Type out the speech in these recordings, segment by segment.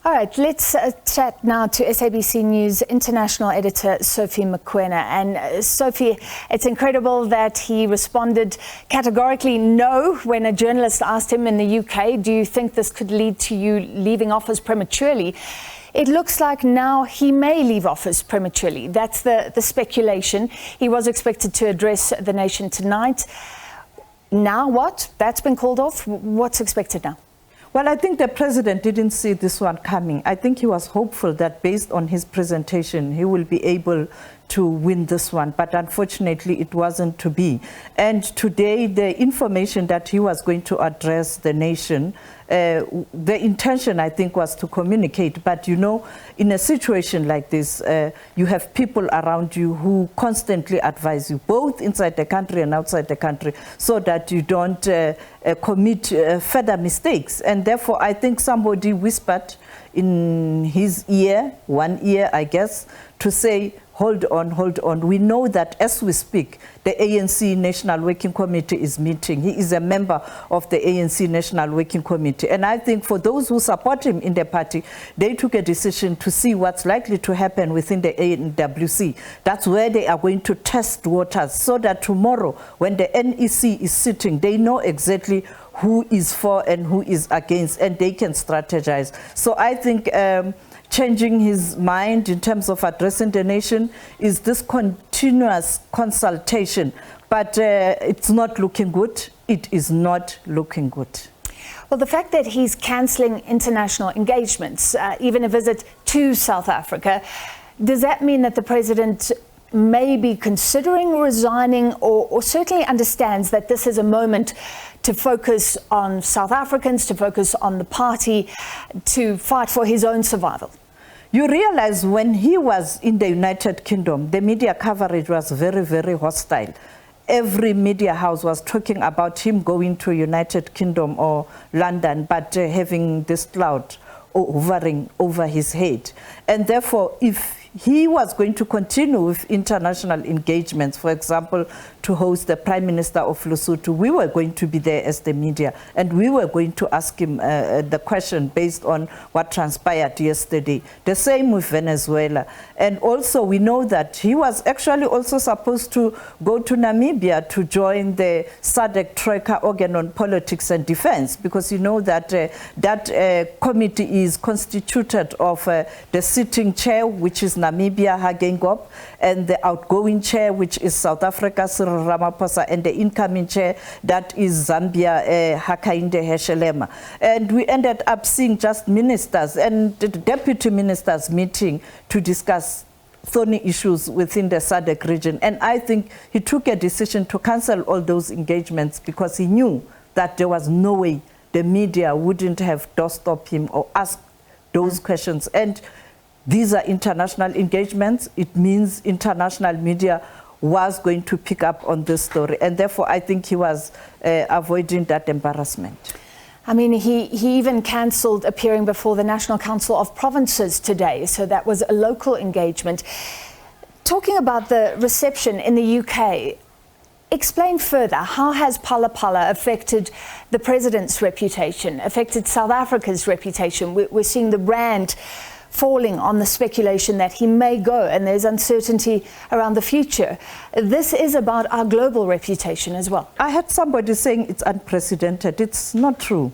All right, let's chat now to SABC News international editor Sophie Mokoena. And Sophie, it's incredible that he responded categorically no when a journalist asked him in the UK, do you think this could lead to you leaving office prematurely? It looks like now he may leave office prematurely. That's the speculation. He was expected to address the nation tonight. Now what? That's been called off. What's expected now? Well, I think the president didn't see this one coming. I think he was hopeful that based on his presentation, he will be able to win this one. But unfortunately, it wasn't to be. And today, the information that he was going to address the nation, the intention, I think, was to communicate. But, you know, in a situation like this, you have people around you who constantly advise you, both inside the country and outside the country, so that you don't commit further mistakes. And therefore, I think somebody whispered in his ear, one ear, I guess, to say, hold on. We know that as we speak, the ANC National Working Committee is meeting. He is a member of the ANC National Working Committee. And I think for those who support him in the party, they took a decision to see what's likely to happen within the NWC. That's where they are going to test waters, so that tomorrow, when the NEC is sitting, they know exactly who is for and who is against, and they can strategize. So I think changing his mind in terms of addressing the nation is this continuous consultation. But it's not looking good. It is not looking good. Well, the fact that he's cancelling international engagements, even a visit to South Africa, does that mean that the president may be considering resigning, or certainly understands that this is a moment to focus on South Africans, to focus on the party, to fight for his own survival? You realize when he was in the United Kingdom, the media coverage was very, very hostile. Every media house was talking about him going to United Kingdom or London, but having this cloud hovering over his head. And therefore, if he was going to continue with international engagements, for example, to host the Prime Minister of Lesotho, we were going to be there as the media, and we were going to ask him the question based on what transpired yesterday. The same with Venezuela. And also, we know that he was actually also supposed to go to Namibia to join the SADC Troika organ on politics and defense, because you know that that committee is constituted of the sitting chair, which is Namibia, Hagengop, and the outgoing chair, which is South Africa, Cyril Ramaphosa, and the incoming chair, that is Zambia, Hakainde Hichilema. And we ended up seeing just ministers and the deputy ministers meeting to discuss thorny issues within the SADC region. And I think he took a decision to cancel all those engagements because he knew that there was no way the media wouldn't have doorstopped him or asked those questions. And these are international engagements. It means international media was going to pick up on this story. And therefore, I think he was avoiding that embarrassment. I mean, he even cancelled appearing before the National Council of Provinces today. So that was a local engagement. Talking about the reception in the UK, explain further, how has Phala Phala affected the president's reputation, affected South Africa's reputation? We're seeing the rand falling on the speculation that he may go, and there's uncertainty around the future. This is about our global reputation as well. I had somebody saying it's unprecedented. It's not true.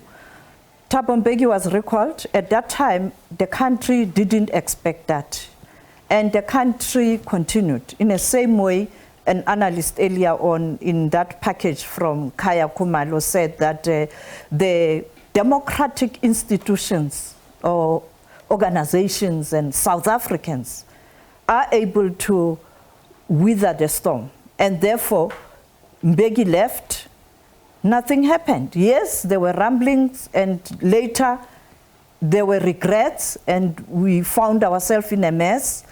Thabo Mbeki was recalled. At that time, the country didn't expect that. And the country continued. In the same way, an analyst earlier on in that package from Kaya Kumalo said that the democratic institutions or organizations and South Africans are able to weather the storm. And therefore, Mbeki left, nothing happened. Yes, there were rumblings, and later there were regrets, and we found ourselves in a mess,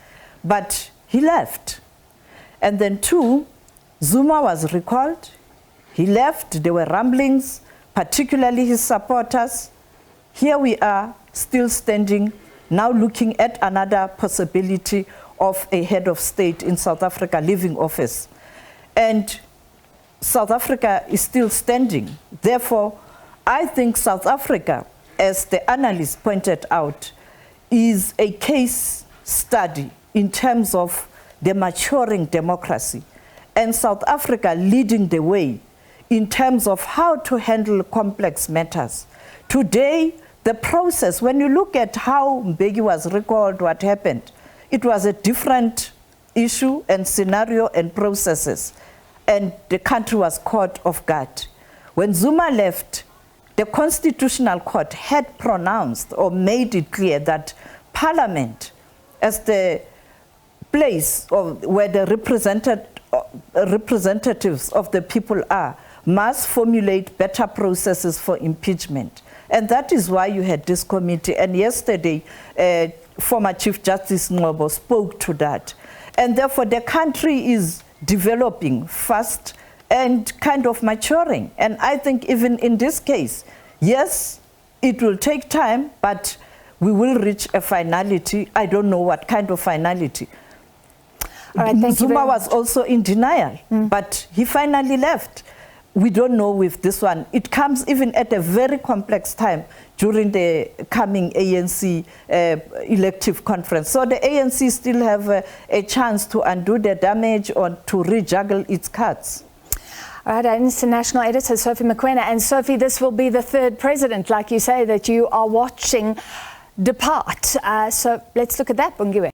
but he left. And then two, Zuma was recalled, he left, there were rumblings, particularly his supporters. Here we are, still standing, now looking at another possibility of a head of state in South Africa leaving office. And South Africa is still standing. Therefore, I think South Africa, as the analyst pointed out, is a case study in terms of the maturing democracy, and South Africa leading the way in terms of how to handle complex matters. Today, the process, when you look at how Mbeki was recalled, what happened, it was a different issue and scenario and processes, and the country was caught off guard. When Zuma left, the Constitutional Court had pronounced or made it clear that Parliament, as the place where the representatives of the people are, must formulate better processes for impeachment. And that is why you had this committee. And yesterday, former Chief Justice Ngobo spoke to that. And therefore, the country is developing fast and kind of maturing. And I think even in this case, yes, it will take time, but we will reach a finality. I don't know what kind of finality. All right, thank Zuma you was also in denial, but he finally left. We don't know with this one. It comes even at a very complex time during the coming ANC elective conference. So the ANC still have a chance to undo the damage or to rejuggle its cards. All right, our international editor, Sophie Mokoena. And Sophie, this will be the third president, like you say, that you are watching depart. So let's look at that, Bungiwe.